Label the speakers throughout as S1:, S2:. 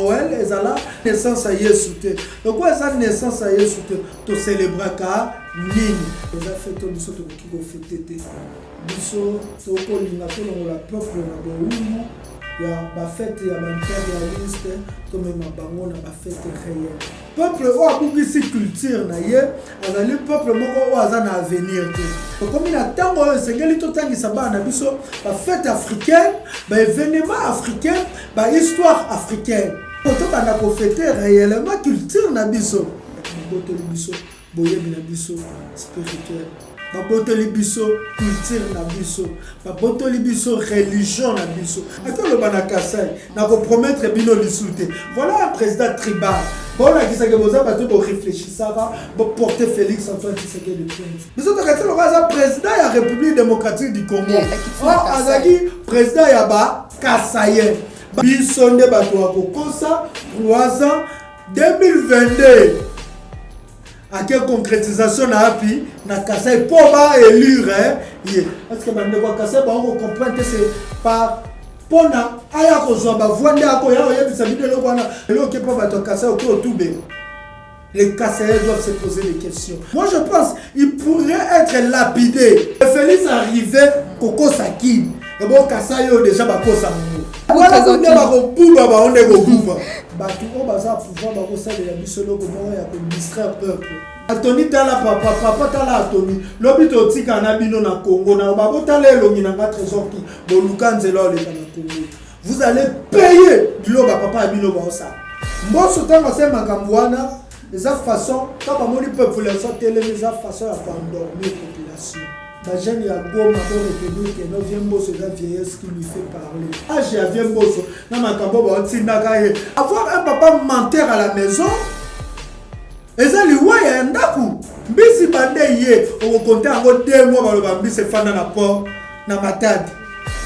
S1: Noël et la naissance à Yesu. Donc quoi ça naissance à Yesu to célébrer ka nini. Les fêtes to biso to ko fêter. Biso to ko linga to la peuple na boumbu. Il y a la fête, il y a l'impérialiste, comme même bango na fête réelle. Peuple ou a beaucoup de culture na ye, on le peuple moko ou azana avenir te. Comme il a tango sengeli to tangi saba na biso, la fête africaine, ba événement africain, ba histoire africaine. Poto bana ko fêter réellement culture na biso. Boto biso, boye na biso spirituel. Babotoli biso culture na biso, babotoli biso religion na biso. Ako le bana Kasai na ko promettre bino lisute. Voilà un président tribal. Bon là qui que vous avez tout réfléchir ça va porter Félix Antoine Tshisekedi le prince. Biso to kati le président de la République démocratique du Congo. Oh azaki président ya ba Kasaye. Biso nde bato ko kosa 3 ans 2022. À quelle concrétisation na api na Kasai pour ba élire parce que bande kwa Kasai ba on comprend que c'est pas pona aya ko zo ba voinde ako ya oyebisa bidelo kwana le ke pa ba to Kasai au tube. Les Kasaïens doivent se poser des questions. Moi je pense il pourrait être lapidé. Félix arrivé Koko Saki et bon Kasai déjà ba ko sango. Voilà ko ba ko buba ba onde ko buba. Batu o baza pouvoir ba ko sala ya bisolo ko mo ya ko distraire peuple. Atoni tala papa tala atoni lobito tika na bino na Congo na ba botala elongi na nga trésor ki boluka nzelo le na Congo. Vous allez payer bilo ba papa bino ba ça. Mboso tanga se makambwana de cette façon quand ba moni peuple la sortele de cette façon à endormir population. La jeune ya goma pour retenir que no vient bosso la vieillesse qui lui fait parler. Ah j'ai vient bosso na makambo ba tindaka ye. Avoir un papa menteur à la maison. Ezali waya ndaku. Mbisi bande ye on compter encore 2 mois baloba mbisi fana na port na matadi.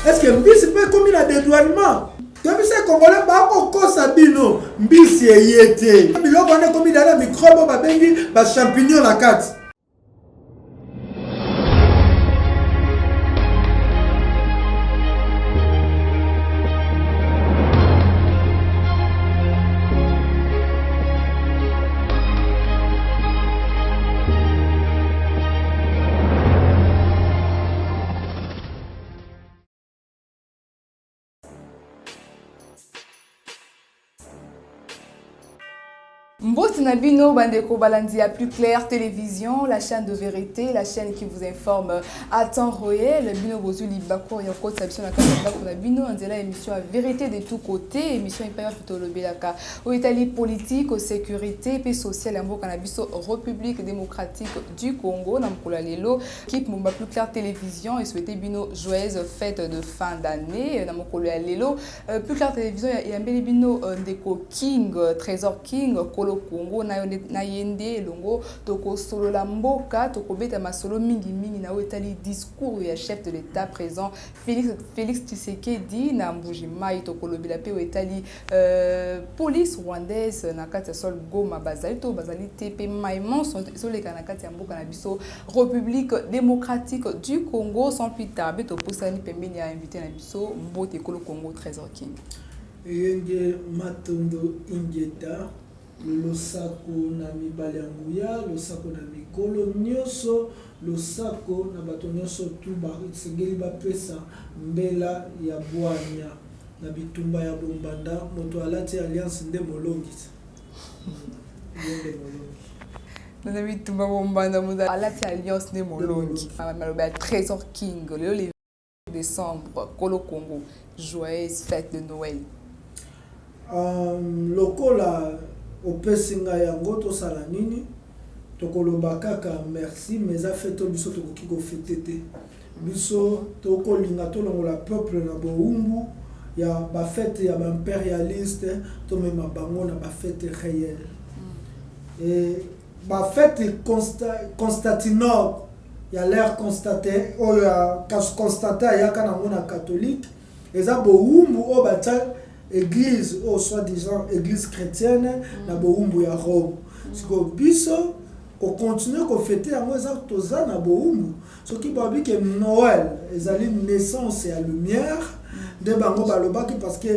S1: Est-ce que mbisi peut comme il a dédouanement? Comme c'est congolais ba ko kosa bino mbisi yete. Biloko ane comme il a la microbe ba bengi ba champignon la carte.
S2: Mbosi Nabino, Bandeko Balandia, Plus Clair Télévision, la chaîne de vérité, la chaîne qui vous informe à temps réel. Bino Bozu Libako, Yoko Sabison, la Kabako Nabino, on dirait émission à vérité de tous côtés, émission hyper fitolobelaka. Au Italie politique, aux sécurité, paix sociale, en Bokanabisso, République démocratique du Congo, Namkola Lelo, équipe Mumba Plus Clair Télévision et souhaiter Bino joyeuse fête de fin d'année, Namkola Lelo, Plus Clair Télévision, et un bel Bino Ndeko King, Trésor King, Kolo Congo na yende longo toko solo la mboka toko beta masolo mingi na wetali discours ya chef de l'état présent Félix Tshisekedi na Mbujimai toko lobela pe wetali police rwandaise na kati ya sol Goma bazali TP maimon so le kana kati ya mboka na biso République démocratique du Congo sans plus tarder to posani pembeni ya invité na biso Mbote Kolo Congo Trésor King
S1: yenge matondo ingeta losako na mibale ya nguya, losako na mikolo nyonso, losako na bato nyonso tu basengeli bapesa mbela ya bwanya na bitumba ya bombanda moto alati alliance nde molongi. Nde molongi.
S2: Na bitumba bombanda moto alati alliance nde molongi. Maloba Trésor King le 20 décembre Kolo Congo, joyeuse fête de Noël.
S1: Lokola opesinga yango to sala nini tokoloba kaka merci mais a fait to biso tokoki ko fêter biso tokolinga to longola peuple na boumbu ya ba fête ya ba impérialiste to même bango na ba fête réelle et ba fête Constantinople ya l'air constaté o ya Constantin ya kana mona catholique eza boumbu o batal église ou soi-disant église chrétienne na boumbu ya Rome. Siko biso ko continuer ko fêter yango eza toza na boumbu. Soki babi que Noël ezali naissance ya lumière de bango balobaki parce que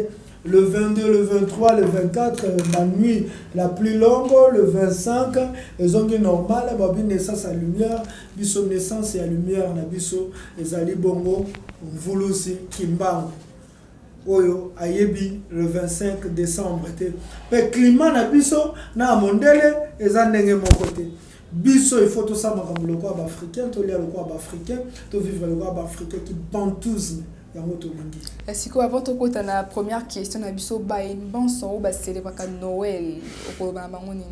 S1: le 22, le 23, le 24, la nuit la plus longue, le 25, les ongi normal, babi naissance à lumière, biso naissance à lumière, na biso, ezali bongo, mvulusi, kimbango. Oyo, ayebi, le 25 décembre, mais climat na biso, na mondele, ezanenge mon côté. Biso, il faut tout ça, le corps africain, tout lire le corps africain, tout vivre le corps africain qui bantousme.
S2: Est-ce que avant tout côté la première question na biso ba une bonne son ba célébrer Noël au ba mangoni.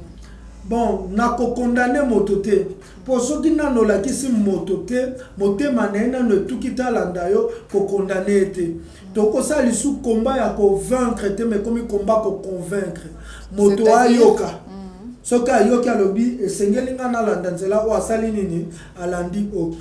S1: Bon, na ko condamner mototé. Pour ceux qui n'ont la kisi mototé, motema na ne tout qui talanda yo ko condamner été. Donc ça li sous combat ya ko vaincre té mais comme combat ko convaincre. Moto ayoka. Soka yoka lobi e sengelinga na landa nzela o asali nini alandi o.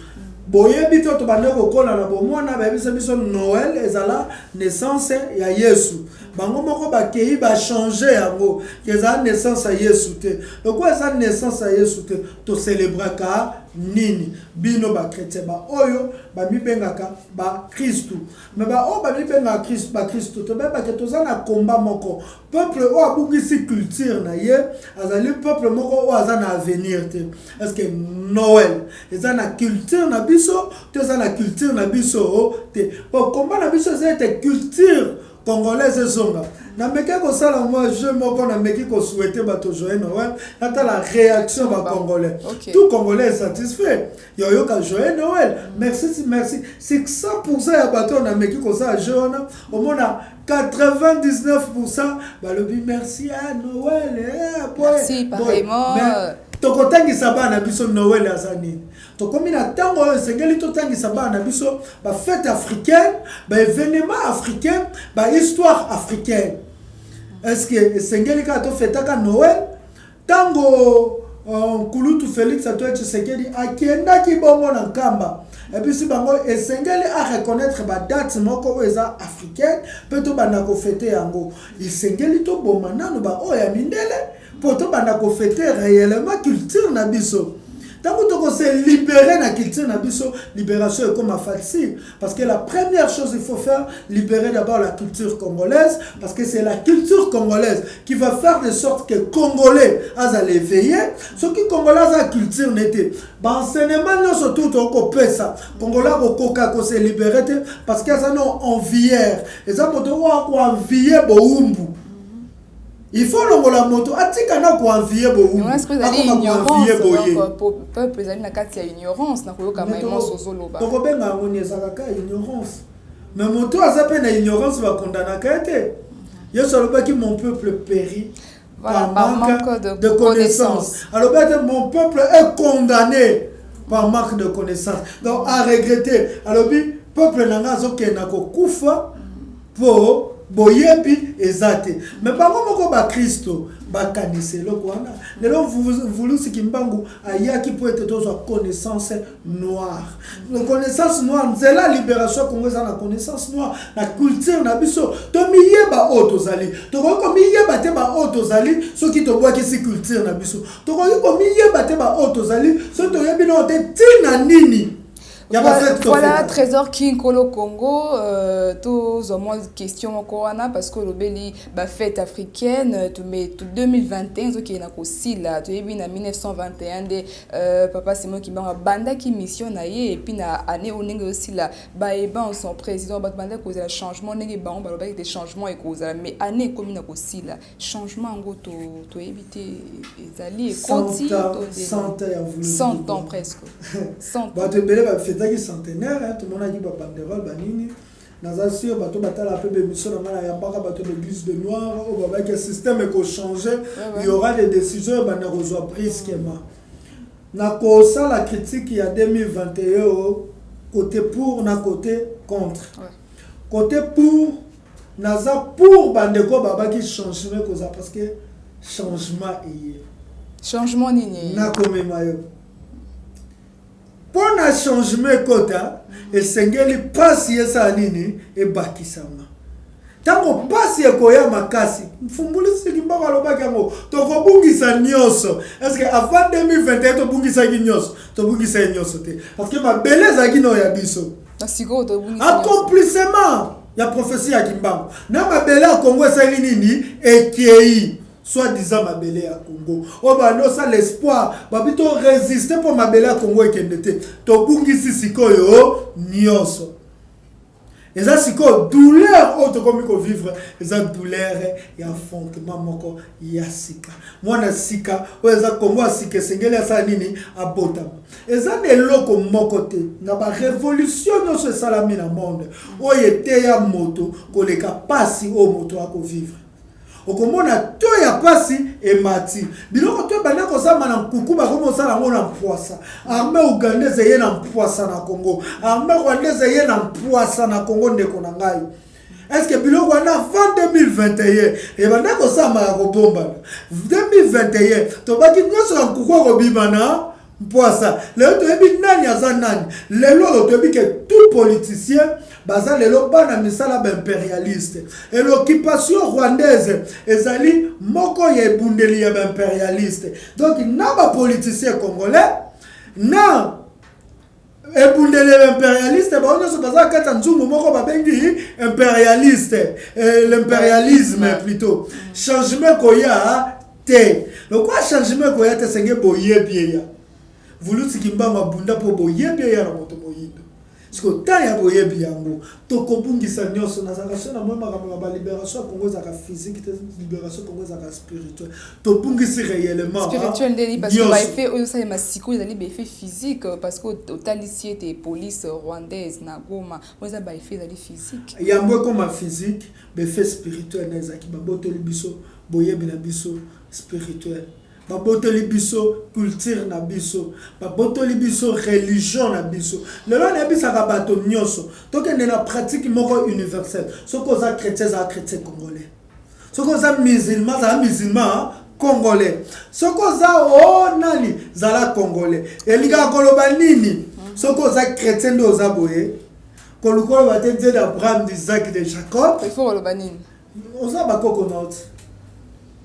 S1: Boyebi to bande ko kola na bomona ba biso biso Noël ezala naissance ya Yesu. Bango moko ba kei ba changer yango keza naissance ya Yesu te. Donc eza naissance ya Yesu te to célébrer ka nini bino ba chrétien ba oyo ba mibengaka ba Christu. Mais ba o ba mibengaka Christ ba Christu to ba ke toza na combat moko. Peuple o abungisi culture na ye azali peuple moko o azana avenir te. Est-ce que Noël eza na culture na biso te eza na culture na biso te. Bon combat na biso eza te culture congolaise zonga. Na meke ko sala moi je moko na meke ko souhaiter bato joyeux Noël. Ata la réaction ba congolais. Okay. Tout congolais est satisfait. Yo yo ka joyeux Noël. Merci merci. C'est 100% ya bato na meke ko sala joyeux. Au moins 99% ba lobi merci à Noël.
S2: Merci pareillement.
S1: Tokotangisa bana biso Noël azani. Tokomi na tango sengeli totangisa bana biso ba fête africaine, ba événement africain, ba histoire africaine. Est-ce que sengeli ka to fêtaka Noël tango Kulutu Félix Antoine Tshisekedi akenda ki bongo na nkamba. Et puis si bango esengeli a reconnaître ba date moko eza africaine, peut to bana ko fêter yango. Isengeli to bomana no ba oya mindele. Pour tout banda ko fêter réellement culture na biso. Tant que tu se libérer na culture na biso, libération est comme facile parce que la première chose il faut faire libérer d'abord la culture congolaise parce que c'est la culture congolaise qui va faire de sorte que congolais à l'éveiller, ce qui congolais a culture n'était. Ba enseignement non surtout ko pesa. Congolais ko koka ko se libérer parce que ça non envier. Et ça moto wa ko envier bo umbu. Il faut la moto atika na ko envier bo
S2: umbu. Est-ce que vous allez ignorance pour peuple ils na kati ya ignorance na ko kama imo sozoloba.
S1: Toko benga ngoni ezaka ignorance. Mais moto azape na ignorance va condamner kete. Yesu aloba ki mon peuple périt.
S2: Voilà, par manque de connaissances.
S1: Alors, mon peuple est condamné par manque de connaissances. Donc, à regretter. Alors, le peuple n'a pas kufa pour boyebi ezate. Mais par contre, ba Christo, ba kanise lo kwana. Lelo vous si kimbangu ayaki pour être dans connaissance noire. La connaissance noire, c'est la libération congolaise na connaissance noire, la culture na biso. To miyeba otozali. To ko miyeba te ba otozali, so ki to boa ki si culture na biso. To ko miyeba te ba otozali, so to yebi no te tina nini.
S2: Voilà, Trésor King Kolo Congo, tous au moins questions encore parce que le Beli ba fête africaine, tout 2021 qui est aussi là, tu es bien en 1921 de papa Simon qui m'a banda qui mission naie et puis na année on est aussi là, ba et ban son président ba banda cause le changement n'est ba on ba des changements et cause mais année comme na aussi là, changement en gros to éviter les alliés 100 ans presque. 100 ans.
S1: Qui centenaire, tout le monde a dit que banderole banini. Naza sûr bato batala peu bémission na mala yambaka bato l'église de noir au baba que système est changé, il y aura des décisions bana reçoit brusquement. Na ko ça la critique il y a 2021 côté pour na côté contre. Côté pour naza pour bandeko baba qui changement cause parce que changement est
S2: changement nini
S1: na comme mayo. Pour un changement kota et sengeli passe yesa nini et bakisama tango passe yakoya makasi mfumbulisi kimbaka lobaki yango toko bungisa nyoso est-ce que avant 2021 to bungisa nyoso to bungisa nyoso te parce que ma beleza kino ya biso
S2: accomplissement
S1: ya prophétie ya Kimbangu na mabele ya Congo esali nini ekei soi-disant mabele ya Congo o bando ça l'espoir babito résister pour mabele ya Congo ekendete to bungisi sikoyo nyonso eza siko douleur auto comme ko vivre eza douleur ya fondement moko ya sika mwana sika o eza Congo asika sengeli asa nini abotama eza eloko moko te na ba révolution nyonso esalami na monde oyo ete ya moto koleka pasi o moto ako vivre okomona to ya pasi emati biloko to bana kozama na nkuku bakomo sala ngona mpoisa armée ougandaise ye na mpoisa na Congo armée rwandaise ye na mpoisa na Congo ndeko na ngai est-ce que biloko wana avant 2021 e bana kozama ya kobomba 2021 to baki nyonso na nkuku ko bimana mpoisa lelo to yebi nani aza nani lelo to yebi que tout politicien baza lelo bana misala impérialiste et l'occupation rwandaise ezali moko ye bundeli ya impérialiste donc na ba politicien congolais na ebundeli ya impérialiste ba onyo so baza kata nzungu moko babengi impérialiste l'impérialisme plutôt changement koya te donc quoi changement koya te senge boye bien vuluti Kimbangu abunda po boye bien na moto moyindo siko tanya boye biango to kobungisa nyonso na zakasho na mwema kama ba libération Congo za physique te libération Congo za spirituel to bungisi réellement
S2: spirituel ndeli parce que ba effet oyo ça ma siko ezali ba effet physique parce que otalisie te police rwandaise na Goma oza ba effet ezali physique
S1: yambo comme physique ba effet spirituel na zaki ba botoli biso boye bina biso spirituel babotoli biso culture na biso babotoli biso religion na biso lelo na biso ka bato nyonso tokende na pratique moko universelle soko za chrétien congolais soko za musulman congolais soko za nani zala congolais elinga koloba nini soko za chrétien ndo za boye kolukolo batende d'Abraham d'Isaac de Jacob
S2: il faut koloba nini
S1: oza bakoko note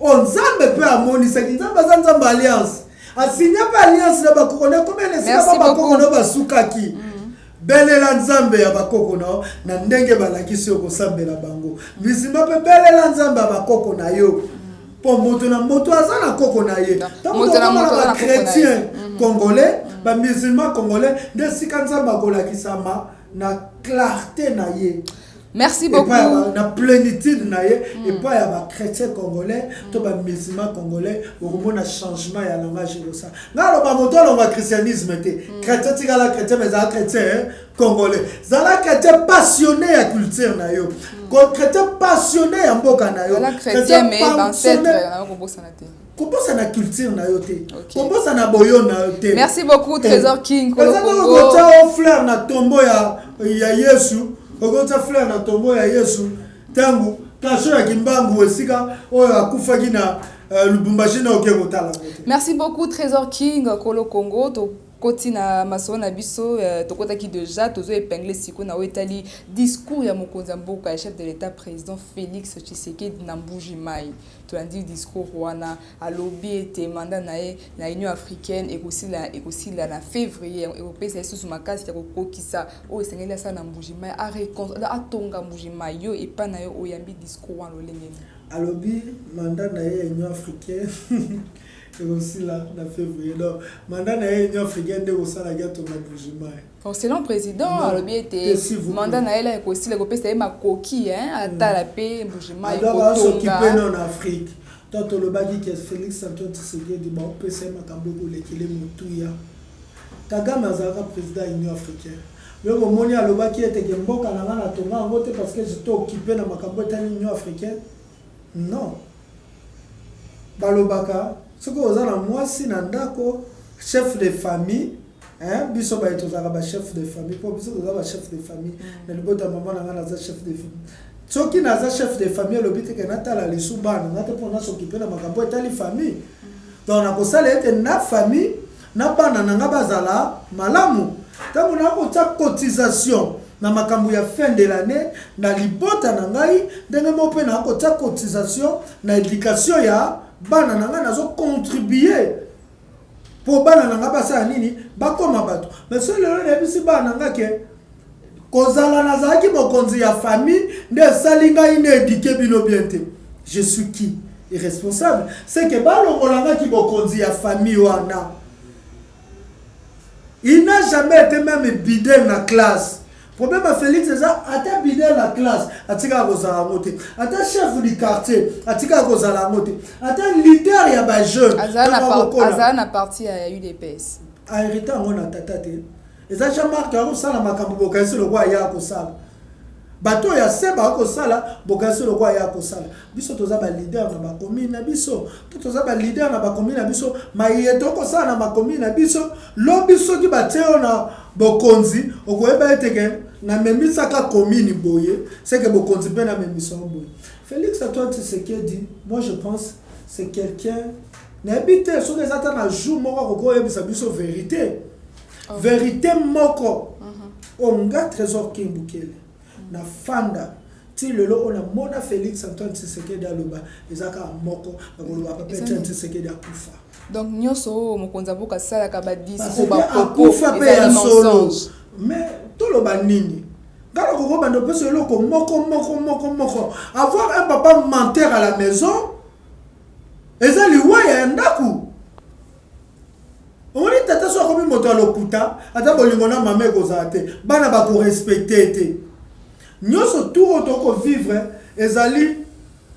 S1: on zambe pe amoni nzambe za nzambe alliance asinya pa alliance na bakoko na komene sika bakoko na basukaki belela nzambe ya bakoko na ndenge balakisi okosambela bango bizima pe belela nzambe ya bakoko na yo po moto na moto aza na koko na ye moto na moto ba chrétien congolais ba musulman congolais nde sika nzambe akolakisama na clarté na ye.
S2: Merci beaucoup.
S1: La plénitude et pas ya ba chrétien congolais to ba musulman congolais au na changement ya langage ça. Ngalo ba moto longa christianisme te. Chrétien tigala chrétien mais za chrétien congolais. Zala chrétien passionné ya culture na yo. Chrétien passionné ya mboka na yo.
S2: Chrétien mais ancêtre na ko bossa na te.
S1: Kobosa na culture na yo te. Kobosa na boyo na yo te.
S2: Merci beaucoup Trésor King Kolo Congo.
S1: Ko fleur na tombo ya Yesu. Ogota fleur na tombo ya Yesu tangu kasho ya Kimbangu esika oyo akufaki na Lubumbashi na okekotala.
S2: Merci beaucoup Trésor King Kolo Congo to kotina masona biso to kotaki déjà tozo épinglé siko na wetali discours ya mokonzi mboka chef de l'état président Félix Tshisekedi na Mbuji-Mayi to andi discours wana alobi ete mandat na Union africaine ekosila na février européen sous makasi ya kokokisa o esengeli sa na Mbuji-Mayi a tonga Mbuji-Mayi yo epa na yo oyambi discours wana lolengeni
S1: alobi mandat na Union africaine et aussi là na février donc mandat na Union africaine de osala gato na Mbuji-Mayi
S2: selon président alobi ete mandat na ela ekosila kopesa makoki atala pe Mbuji-Mayi
S1: ko s'occuper en Afrique tant le bagi que Félix Antoine Tshisekedi ba opesa makambo ko lekele mutuya Kagame azaka président Union africaine le momoni alobaki ete ke mboka na ngana tonga ngote parce que j'étais occupé na makambo ta Union africaine non balobaka soko ozana mwasi na ndako chef de famille biso ba etozaka ba chef de famille po biso ozaba chef de famille na libota maman na ngana za chef de famille soki na za chef de famille lobite ke natala lisu bana ngate pona s'occuper na makambo etali famille donc na kosala ete na famille na bana nanga bazala malamu tango na kota cotisation na makambo ya fin de l'année na libota na ngai ndenge mo pe na kota cotisation na éducation ya bana nanga nazo contribuer pour bana nanga basa nini bakoma bato mais so lelo na bisi bana nanga ke kozala nazaki mokonzi ya famille nde salinga ine éduqué bino bien te. Je suis qui? Irresponsable. C'est que balongolanga ki mokonzi ya famille wana. Il n'a jamais été même bidé dans la classe. Problème à Félix, c'est ça, à bidé dans la classe, à tika kozala moté, à chef du quartier, à tika kozala moté, à leader ya ba jeune.
S2: Azana na parti à UDPS.
S1: A hérité on a tatate. Et ça Jean-Marc a ça la makambo bokasi le roi ya ko sala. Bato ya seba ko sala bokasi le roi ya ko sala. Biso toza ba leader na ba commune na biso. Toza ba leader na ba commune na biso, mayeto ko sala na ba commune na biso, lo biso ki bateo na bokonzi okoyeba eteke na memisaka commune boye, c'est que bokonzi pe na memisa boye. Félix Antoine Tshisekedi, moi je pense c'est quelqu'un n'habite sur les attentes à jour moko ko yebisa biso vérité. Vérité moko. On ga trésor Kimbukele. Na fanda ti lelo on a mona Félix Antoine Tshisekedi aloba ezaka moko na koloba papa Tshisekedi akufa.
S2: Donc nyoso mokonza boka sala ka ba discours
S1: ba akufa pe ya solo. Mais tout le banini. Ngalo ko bando peso loko moko. Avoir un papa menteur à la maison ezali waya ndaku. On est tata so comme moto alokuta ata bolingona mame kozate bana ba ko respecter te. Nyoso tout auto vivre ezali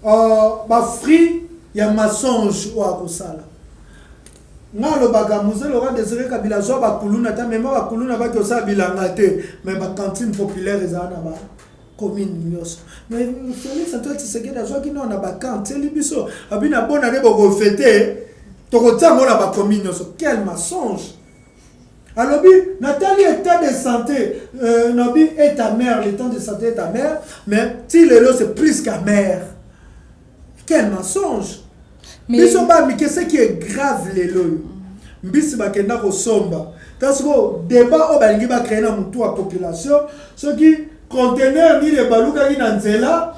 S1: ba free ya mensonge ou akosala. Ngalo bagamuze le roi Désiré Kabila zo ba kuluna ta même ba kuluna ba ko sa bilanga te mais ba cantine populaire ezana ba commune nyoso. Mais Félix Antoine Tshisekedi zo ki na ba cantine biso abina bona ne bo fêter tokotia mona ba commune nyoso. Quel mensonge. Alors, Nathalie, état de santé, Nabi est ta mère, l'état de santé est ta mère, mais si le lot c'est plus qu'à mère. Quel mensonge! Mais ce qui est grave, les lots. Mbisi bakenda ko somba. Parce que débat au balingi ba créer na mutu a population, ce qui conteneur ni les baluka ni nanzela.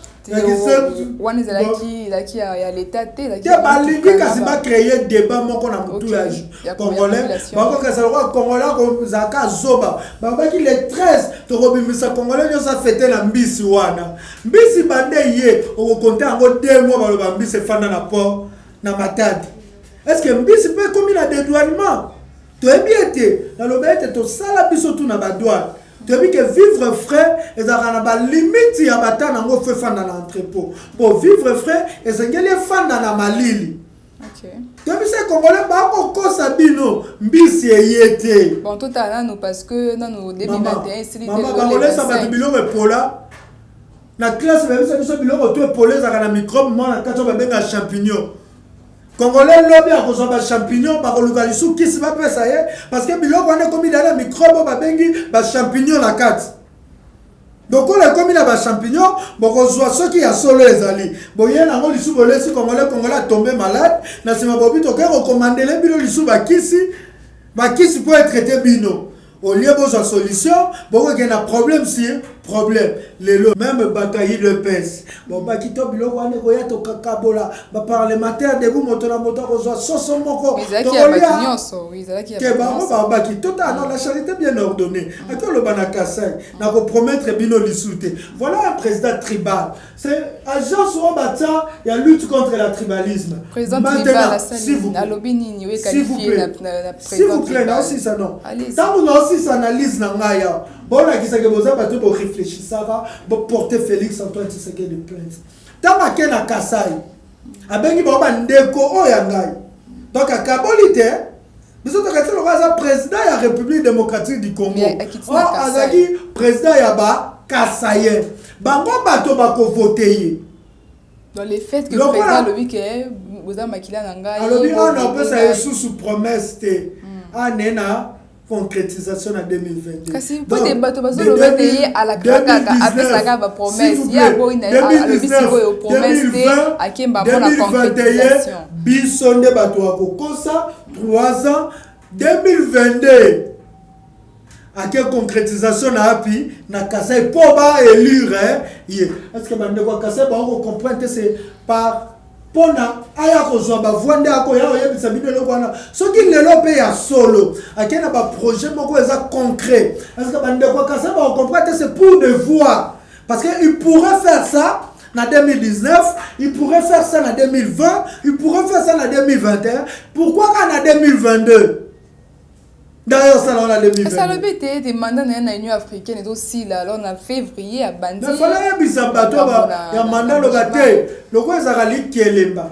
S2: One is like ya l'état te like
S1: ya balingi kasi ba créer débat moko na mutu ya congolais ba ko kasa ko congolais ko zaka zoba ba ba ki le 13 to robimisa congolais yo sa fêter na mbisi wana mbisi bande ye o compter ngo 2 mois ba lo mbisi fanda na port na matadi. Est-ce que mbisi peut comme la dédouanement to ebiete na lo bete to sala biso tout na ba douane. Tu as vu que vivre frais, et ça a une limite à battre dans le fond dans l'entrepôt. Pour vivre frais, et ça a une fan dans la malili.
S2: Ok.
S1: Tu as vu que les Congolais ne savent pas.
S2: Bon, tout à l'heure, parce que dans nos 2021, c'est
S1: les Congolais savent pas que la classe, les microbes, les champignons. Congolais lobby à cause de champignons par localisation qui se va pas ça parce que biloko on est comme dans les microbes ba bengi ba champignons la carte. Donc on est comme dans ba champignons boko zoa ceux qui a solo ezali boye na ngo lisu bolé si congolais tombé malade na sima bobi to ke recommander les bilo lisu ba kisi pour être traité bino au lieu de solution boko que na problème si problème les lots même bataille de pèse bon ba kito biloko wane ko ya to kakabola ba parlementaire debout motona moto ko zo soso moko
S2: to
S1: ba kito ta non la charité bien ordonnée ako le bana kasai na ko promettre bino lisouté voilà un président tribal c'est agence au bata il y a lutte contre le tribalisme
S2: président tribal s'il vous plaît
S1: non si ça non tant vous non si ça analyse na ngaya bon là qui ça que vous avez pour réfléchir ça va pour porter Félix Antoine Tshisekedi de plainte tant que na Kasai abengi ba ndeko oyangai donc akabolite biso to katelo kaza président ya République démocratique du Congo azaki président ya ba Kasaye bango bato ba ko voter
S2: dans les faits que le président le week-end vous a makila nanga
S1: alors on peut ça sous promesse anena concrétisation en 2022.
S2: Kasi po te bato bazo lo bete à la kaka après ça ga promesse ya bo ina le bisiko yo promesse te akemba mo la concrétisation
S1: bisonde bato akokosa 3 ans 2022 ake concrétisation na api na Kasai po ba élire est-ce que bande ko Kasai ba ko comprendre c'est par pona aya kozwa bavwande ako ya oyebisa bino eloko wana soki lelo mpe ya solo akei na baprojet moko eza concret parce que bandeko kasa baocomprendre c'est pour de voir parce que il pourrait faire ça en 2019, il pourrait faire ça en 2020, il pourrait faire ça en 2021. Pourquoi en 2022? D'ailleurs, ça en 2022. Ça le
S2: BT, des mandats dans l'Union africaine et aussi là, en février à Bandi.
S1: Mais il fallait y a un mandat le gâté. Le quoi ça rali Kelemba.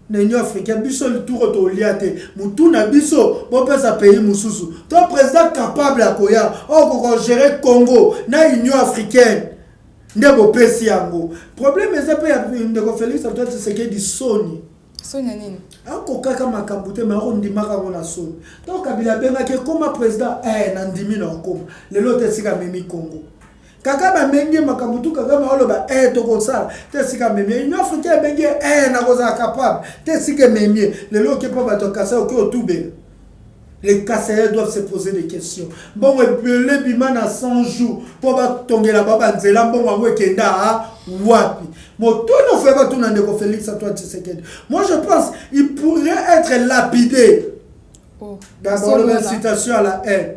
S1: L'Union africaine, biso le tour au liate. Moutou na biso, bon peut ça payer moussousou. Toi président capable à Koya, on gérer Congo, na Union africaine. Ndebo pesi yango problème eza pe ya ndeko Félix Antoine Tshisekedi di Sony
S2: nini
S1: ako kaka makambo te maro ndimaka ngona Sony donc Kabila benga ke koma président na ndimi na koma lelo te sika memi Congo kaka ba menge makambo tu kaka ma oloba to kosala te sika memi Union africaine benge na koza capable te sika memi lelo ke pa bato kasa o ke otube. Les Kassaïens doivent se poser des questions. Bon, le biman à 100 jours pour tomber la baba nzela bon wa kenda wapi. Moi tout ne fait pas tout dans de Félix Antoine Tshisekedi. Moi je pense il pourrait être lapidé. D'abord l'incitation à la haine.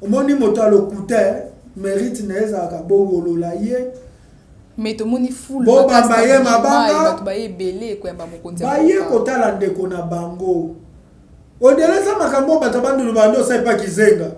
S1: Au moni moto le couteau mérite neza ka bongolo la ye.
S2: Mais tout le monde est fou.
S1: Bon baye mabanga.
S2: Baye belé ko mba mokonzi.
S1: Baye kotala ndeko na bango. Au-delà ça makambo batabandi lubando sai pa kizenga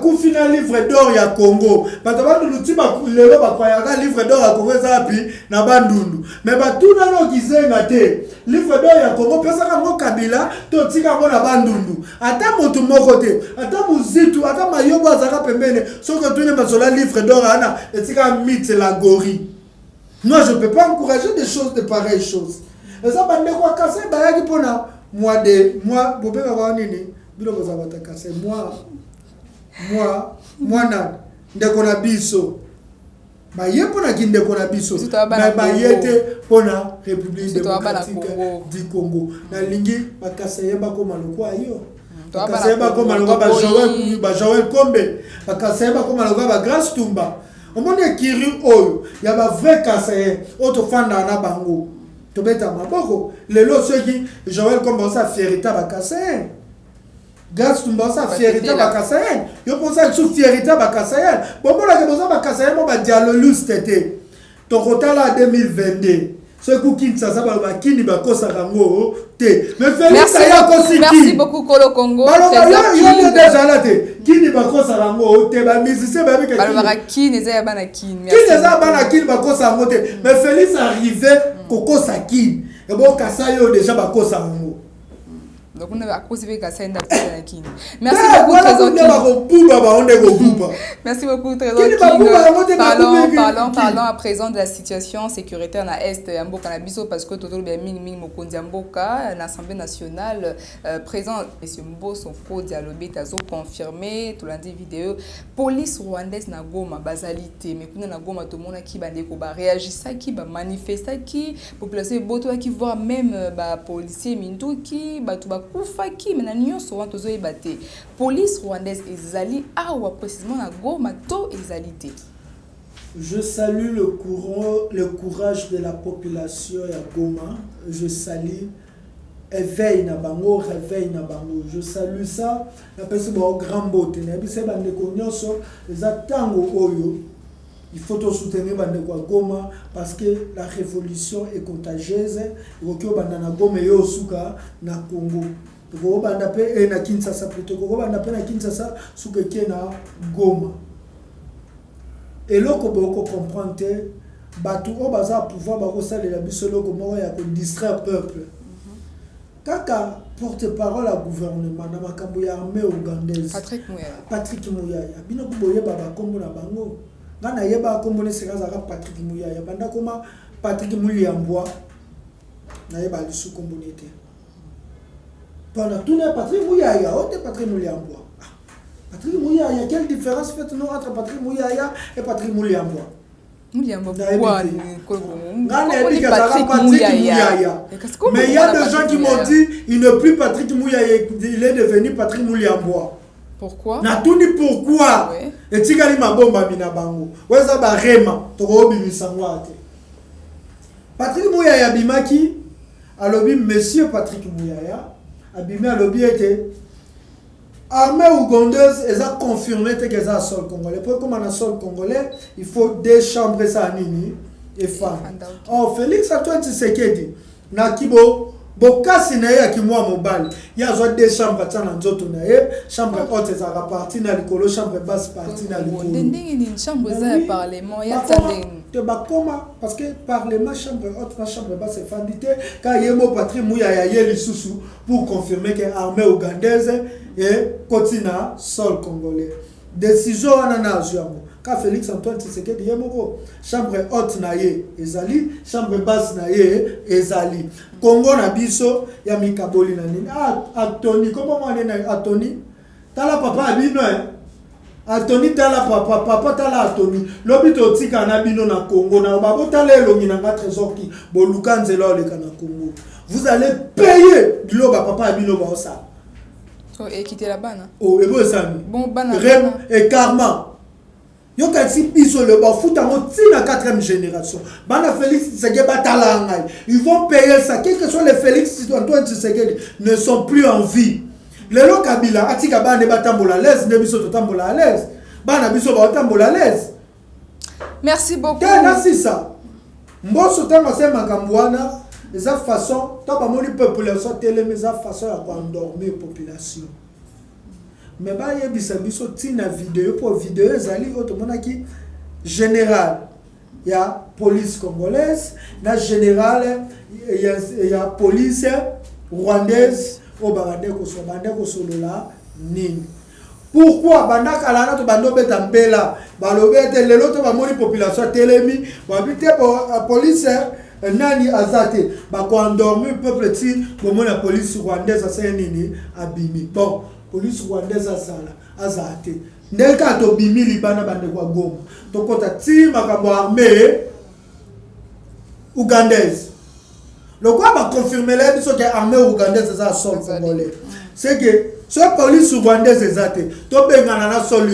S1: kufi na livre d'or ya Congo batabandi lutiba lelo bakwayaka livre d'or ya Congo zapi na bandundu mais batuna no kizenga te livre d'or ya Congo pesa kango Kabila to tika ngo na bandundu ata motu moko te ata muzitu ata mayobo azaka pembene soko tune basola livre d'or ana etika mythe la gori. Moi je peux pas encourager des choses de pareilles choses et ça bande kwa kase bayaki pona moi bobé va nini bilo ko zabataka c'est moi na ndeko na biso baye pona kindeko na biso na bayete pona République démocratique du Congo na lingi bakaseye bako maloko ayo bakaseye bako maloko ba Joël Kombe bakaseye bako maloko ba Grâce Tumba omone kiri oyo ya ba vrai kaseye otofanda na bango. Tobeta maboko lelo ceux qui Joël commence à fierté bakassayen Grâce Tumba sa fierté bakassayen yo pensa sous fierté bakassayen bon la que boza bakassayen mo ba dialogue c'était to kotala 2022 ce qui ça ba kini ba kosa rango te mais Félix ya kosiki
S2: merci beaucoup Kolo Congo
S1: yo déjà là te kini ba kosa rango te ba musicien ba bika
S2: kini za bana kini
S1: kini za bana kini ba kosa rango te mais Félix arrivé koko sakini et bon kasayo déjà ba kosa rango
S2: donc on a cause avec Kassai nda na kini merci beaucoup Trésor merci beaucoup Trésor parlons à présent de la situation sécuritaire na est ya mboka na biso parce que totolo bien mingi mokonzi ya mboka l'Assemblée nationale présent monsieur Mbosso Fo dialogue tazo confirmé tout lundi vidéo police rwandaise na Goma bazalité mais kuna na Goma to mona ki bande ko ba réagissa ki ba manifesta ki population boto ki voir même ba policier minduki ba to Koufaki menanyo so wantozo ebate police rwandaise ezali awa précisément na Goma to ezalité.
S1: Je salue le courage de la population ya Goma. Je salue réveil na bango. Je salue ça. La personne au grand beauté. Na bise bande ko nyonso ezatango oyo. Il faut soutenir bande ko Goma parce que la révolution est contagieuse. Rokyo bande na Goma yo suka na Congo. Ko bande pe na Kinshasa plutôt ko bande pe na Kinshasa suka ke na Goma. Et là ko boko comprendre batu o baza pouvoir ba ko sala la biso loko moko ya ko distraire peuple. Kaka porte-parole à gouvernement na makambo ya armée ougandaise Patrick Muyaya bino ko boye baba kombo na bango. Ngana yeba kombone sekazaka Patrick Muyaya banda koma Patrick Muliambwa na yeba lisu kombonete pendant tout le Patrick Muyaya ote Patrick Muliambwa Patrick Muyaya quelle différence fait-nous entre Patrick Muyaya et Patrick Muliambwa
S2: Muliambwa quoi
S1: ngana yeba Patrick Muyaya mais il y a des gens qui m'ont dit il n'est plus Patrick Muyaya il est devenu Patrick Muliambwa.
S2: Pourquoi?
S1: Na tout ni pourquoi? Et tikali mabomba mina bango. Weza ba rema toko bimisa ngwate. Patrick Mouyaya Bimaki, alobi monsieur Patrick Mouyaya, abimé alobi était armée ougandaise, elle a confirmé que c'est un sol congolais. Pour comme on a sol congolais, il faut des chambres ça nini et femmes. Oh Félix Antoine Tshisekedi, na kibo bokasi na ye ki mwa mobile. Il y a des chambres tana nzoto na ye, chambre haute za partie na likolo, chambre basse partie na likolo.
S2: Ndenge ni chambre za parlement ya tandeng.
S1: Te bakoma parce que parlement chambre haute na chambre basse c'est fandité quand yemo Patrick Mouyaya ye lisusu pour confirmer que armée ougandaise et continua sol congolais. Décision wana na azuamo. Quand Félix Antoine Tshisekedi yemoko chambre haute na ye ezali, chambre basse na ye ezali. Congo na biso ya mikaboli na nini. Atoni comment on est na Atoni? Tala papa abino Atoni tala papa tala Atoni. Lobito tika na bino na Congo na babo tala elongi na nga trésor ki boluka nzela oleka na Congo. Vous allez payer loba papa abino ba osa.
S2: Oh, et quitter la banne.
S1: Oh, et bon, ça.
S2: Bon, banane.
S1: Rem et karma. Yo kasi biso le ba foot en la 4e génération. Bana Félix Tshisekedi batala ngai. Ils vont payer ça. Quel que soit les Félix Antoine Tshisekedi ne sont plus en vie. Lelo Kabila atika bana batambola à l'aise, ne biso totambola à l'aise. Bana biso batambola à l'aise.
S2: Merci beaucoup.
S1: Kana si ça. Mboso tanga se makambwana. De cette façon, tant que la population télé, mais cette façon à endormir la population. Mais bah il y a une vidéo pour vidéo zali autrement qui général il y a police congolaise, la général il y a police rwandaise au Barandeko so bandeko solola nini. Pourquoi banda kalana to bando beta mbela balobete lelo to ba moni population télémi ba bité police nani azate ba ko endormir peuple ti moment la police rwandaise a nini abimi bon police rwandaise azala azate ndeka to bimi libana bande kwa Goma to kota ti makambo armée ougandaise le quoi va confirmer là biso que armée ougandaise za sol congolais c'est que ce police rwandaise azate to bengana na sol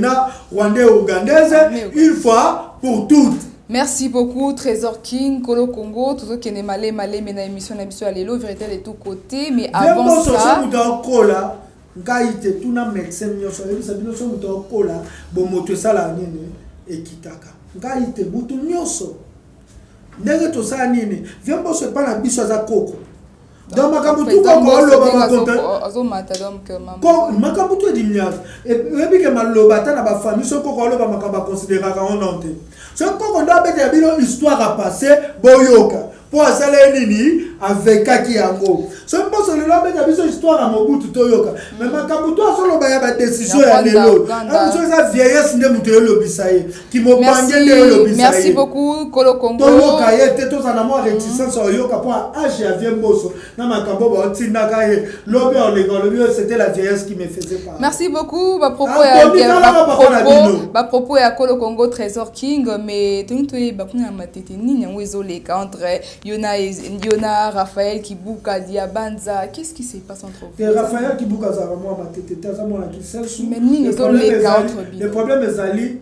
S1: na rwandais ougandaise une fois pour toutes.
S2: Merci beaucoup, Trésor King, Kolo Congo, tout ce qui est malé, mais dans l'émission à l'élo, vérité de tous côtés. Mais avant ça.
S1: Tout na médecin nyonso ça bino so muto kola bo moto sala nini ekitaka ngaite butu nyonso ndenge to sala nini viens se pas na biso za koko donc makambo tu ko loba makonte
S2: azomata donc
S1: ko makambo tu di nyaz et puis que maloba ta na ba famille so ko loba makambo considérer ka on onte so ko ndo abete bino histoire à passer boyoka pour asala nini avec qui yango so mposo le lobe na biso histoire à Mobutu toyoka mais makambo to so loba ya ba décision ya lelo am so za vieillesse nde muto yo lobisaye ki mo bangé le lobisaye.
S2: Merci beaucoup Kolo Congo
S1: to ka yete to za na mo réticence oyoka pour âge ya vie mboso na makambo ba otinda ka ye lobe on le c'était la vieillesse qui me faisait parler.
S2: Merci beaucoup ba propos ya Kolo Congo Trésor King mais tunto ba kuna matete nini yango ezoleka entre Yona Raphaël Kibuka Diabanza, qu'est-ce qui se passe entre vous?
S1: Raphaël Kibuka ça vraiment ma tête
S2: le
S1: problème est ali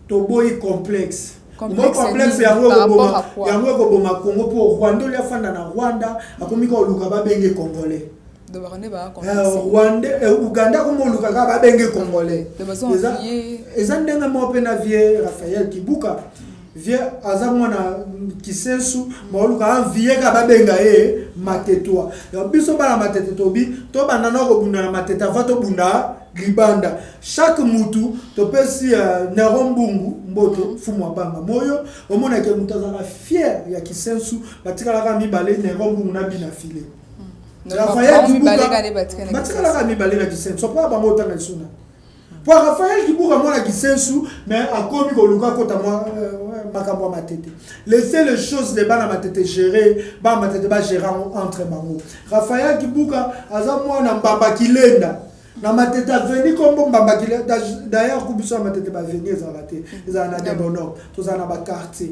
S1: toboyi complexe.
S2: Complexe
S1: ya Rwanda Congo pour Rwanda ya fanda na Rwanda akomika oluka ba benge congolais.
S2: De Barande ba
S1: Rwanda Uganda comme oluka ba benge congolais. Ezandenga mo pe na vie Raphaël Kibuka. Vie azamwana kisensu maoluka vie ka babenga e matetwa ya biso bana mateto bi to banana ko bunda na mateta vato bunda libanda chaque mutu to pesi nerombungu mboto fumwa banga moyo omona ke mutazana fier ya kisensu batikala ka mibale nerombungu na bina file Raphaël Kibuka batikala ka mibale na kisensu so pa bango tanga suna pour Raphaël Kibuka mona kisensu mais akomi ko luka kota moi makambo matete laissez les choses de bana matete gérer ba matete ba gérer entre bango. Raphaël Kibuka aza mwana mbamba kilenda na matete veni kombo mbamba kilenda d'ailleurs kubiso matete ba venir za raté za na debono to za na ba quartier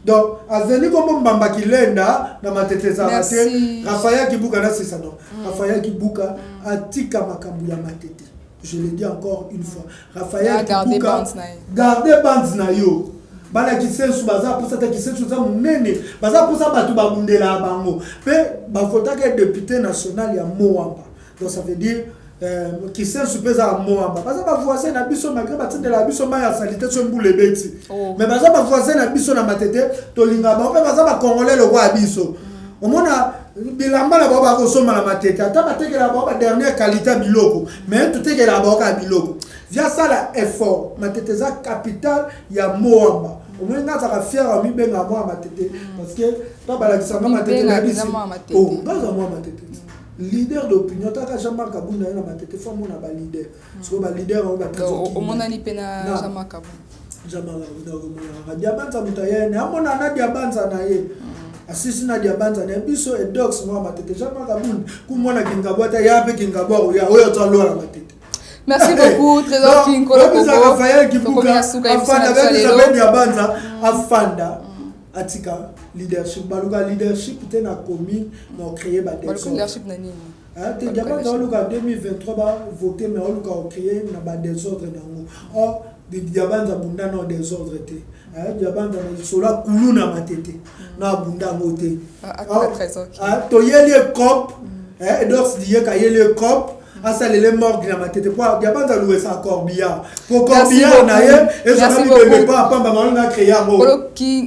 S1: donc aveni kombo mbamba kilenda na matete za raté. Raphaël Kibuka na c'est ça non. Raphaël Kibuka atika makambo ya matete. Je le dis encore une fois. Raphaël Kibuka gardez bands na yo. bana kisensu baza pour ça kisensu za munene baza pour ça batu babundela bango pe bafota que député national ya Moamba donc ça veut dire kisensu peza à Moamba baza ba voisin na biso malgré batinde la biso ma ya salité so mbule beti mais baza ba voisin na biso na matete to linga ba pe baza ba congolais le roi biso omona bilamba na baba ko soma na matete ata batekela baba dernière qualité biloko mais tout tekela baba biloko via ça la effort matete za capital ya Moamba au moins nga ça fier ami benga moi matete parce que toi balakisanga matete na biso oh ngaza moi matete leader d'opinion taka Jean-Marc Kabunda na matete faut mona ba leader parce que ba leader on ba
S2: au mona ni pena Jean-Marc Kabunda
S1: Jean-Marc Kabunda ko mona diabanza mutayene amona na diabanza na ye asisi na diabanza na biso et dox moi matete Jean-Marc Kabunda ku mona kingabota ya pe kingabwa ya oyo tsalora matete.
S2: Merci beaucoup, Trésor King Kolo Kongo.
S1: Afanda atika leadership baluka leadership tena commune na créer ba
S2: leadership na nini
S1: te diabanza baluka 2023 ba voter mais baluka créer na ba désordre nango oh de diabanza bunda na désordre te diabanza na sola kuluna matete na bunda ngote to yeli cop donc die ka yeli cop asa les morts na matete pour diabanza louer ça corbia pour corbia na ye et ça ne pas pamba malanga créer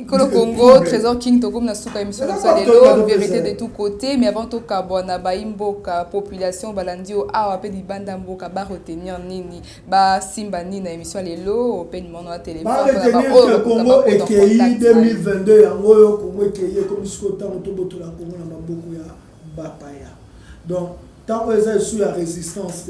S2: Kolo Kongo Trésor King to comme na suka émission na salelo vérité de tous côtés mais avant to kabona ba imboka population balandio awa pe di banda mboka ba retenir nini ba simba nini na émission lelo open mono à téléphone
S1: ba Congo EKI 2022 yango yo Congo EKI comme ce que tant to botola Congo na maboko ya bapaya donc tant que ça sur la résistance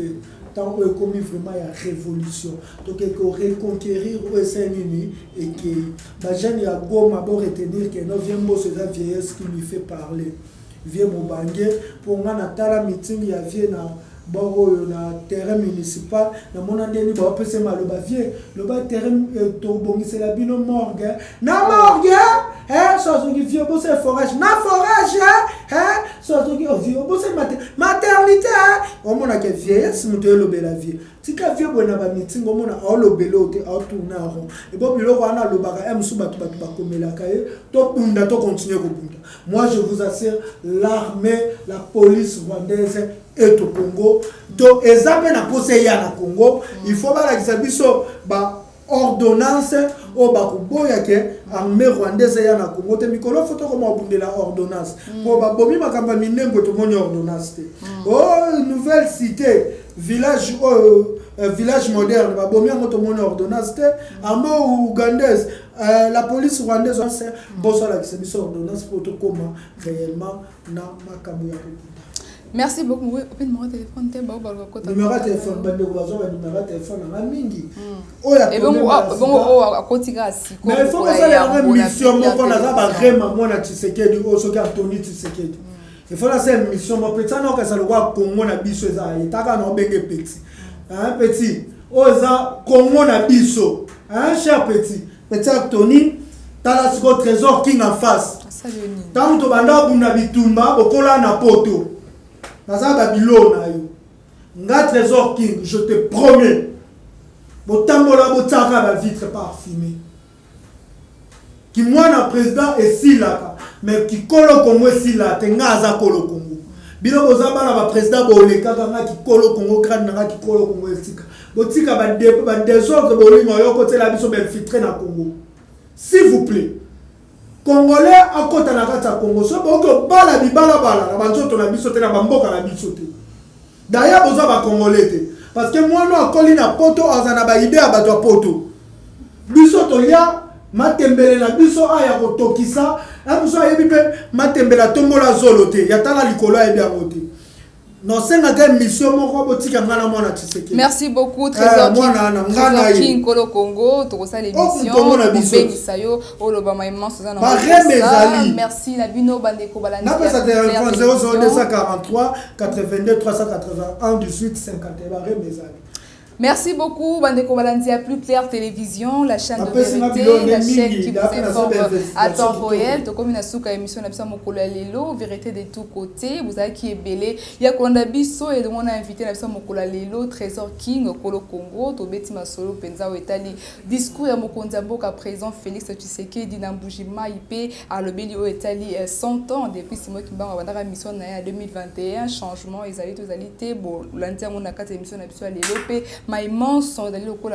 S1: tant que commis vraiment la révolution donc que reconquérir au SNUNI et que la jeune ya goma bon retenir que non vient bosser la vieillesse qui lui fait parler vient mobangue pour nga na tala meeting ya vie na boro na terrain municipal na mona ndeni ba pese maloba vie le ba terrain to bongisa la bino morgue na morgue so qui vieux bosser forage na forage so qui vieux bosser maternité on mona que vieillesse muto lobe la vie tika vieux bona ba meeting on mona o lobelo te o tourner rond et bon biloko ana lobaka msu batu ba komela kaye to bunda to continuer ko bunda moi je vous assure l'armée la police rwandaise et au Congo donc ezapé na posé ya na Congo il faut ba la biso ba ordonnance o ba kuboya ke armée rwandaise ya na Congo te mikolo photo comme abundela ordonnance pour ba bomi makamba minengo to moni ordonnance te oh nouvelle cité village village moderne ba bomi ngoto moni ordonnance te armée ougandaise la police rwandaise boso la biso ordonnance pour to comment réellement na makambo ya
S2: merci beaucoup. Oui, numéro de téléphone,
S1: numéro de téléphone, numéro de téléphone, on a mingi.
S2: Et bon, à côté
S1: mais il faut que ça ait une mission, on a vraiment moi na Tshisekedi, au soki Anthony Tshisekedi. Il faut la une mission, moi peut-être non que ça le roi Congo na biso ça, il t'a quand on benge petit. Hein petit. Oza Congo na biso. Hein cher petit. Petit Anthony, t'as la siko Trésor King en face. Tant to banda buna bitumba, bokola na poto. Naza Babylone na yo. Nga Trésor King, je te promets. Botambola botaka ba vitre parfumée. Ki mwana président et silaka, mais ki kolo Congo silaka, nga za kolo Congo. Bino bozaba na ba président boleka nga ki kolo Congo crâne nga ki kolo Congo esika. Botika ba désordre bolingo yo côté la biso infiltré na Congo. S'il vous plaît. Congolais à côté na kata Congo so boko bala bibala bala na banzoto na biso te na bamboka na biso te d'ailleurs boza ba congolais te parce que moi no akoli na poto azana ba idée ya bato poto biso to ya matembele na biso aya ko tokisa na biso ayebi pe matembela tombola zolo te ya tala likolo ya bien côté. Non, c'est une mission.
S2: Merci beaucoup, Trésor King Kolo Congo. Tu as l'émission. Merci, Nabino Bandeko Balani.
S1: N'a téléphone 0243 82 381 18 50.
S2: Merci beaucoup, Bandeko Balandia Plus Clair Télévision, la chaîne de
S1: Après,
S2: vérité, la chaîne qui vous
S1: après,
S2: informe à temps
S1: investigation
S2: réel. Donc, comme une souka émission, on a Mokolo Lelo, vérité de tous côtés. Vous avez qui est belé. Il y a Kolanda Bisso et on a invité la Mokolo Lelo, Trésor King, Kolo Congo, Tobeti Masolo, Penza Etali. Discours à Mokonzambo à présent, Félix Tshisekedi, Nambujima, IP, Arlobeli Etali, 100 ans depuis Simon Kimba, on a mission en 2021, changement, ils bon, l'interne, on a 4 émissions, on a Lelo, ma immense dans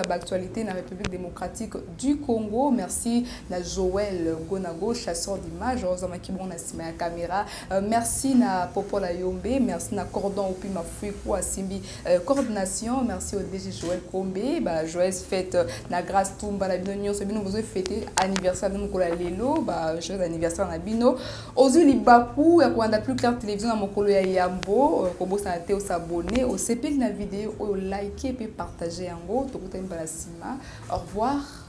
S2: l'actualité dans la République démocratique du Congo. Merci à Joël Gonago, chasseur d'images, à caméra. Merci à Popola Yombe, merci à Cordon Opi Mafuikou, à Simbi coordination. Merci au DG Joël Kombe, Joël fête la grâce Tumba la Bino, c'est bien vous fêter anniversaire de Mokola Lelo, joyeux anniversaire na Bino. Ozuli Baku, ya Kwanda Plus Clair Télévision à Mokolo ya Yambo, Kobo Santé, s'abonner, au CP la vidéo, au liker et partager en gros. Au revoir.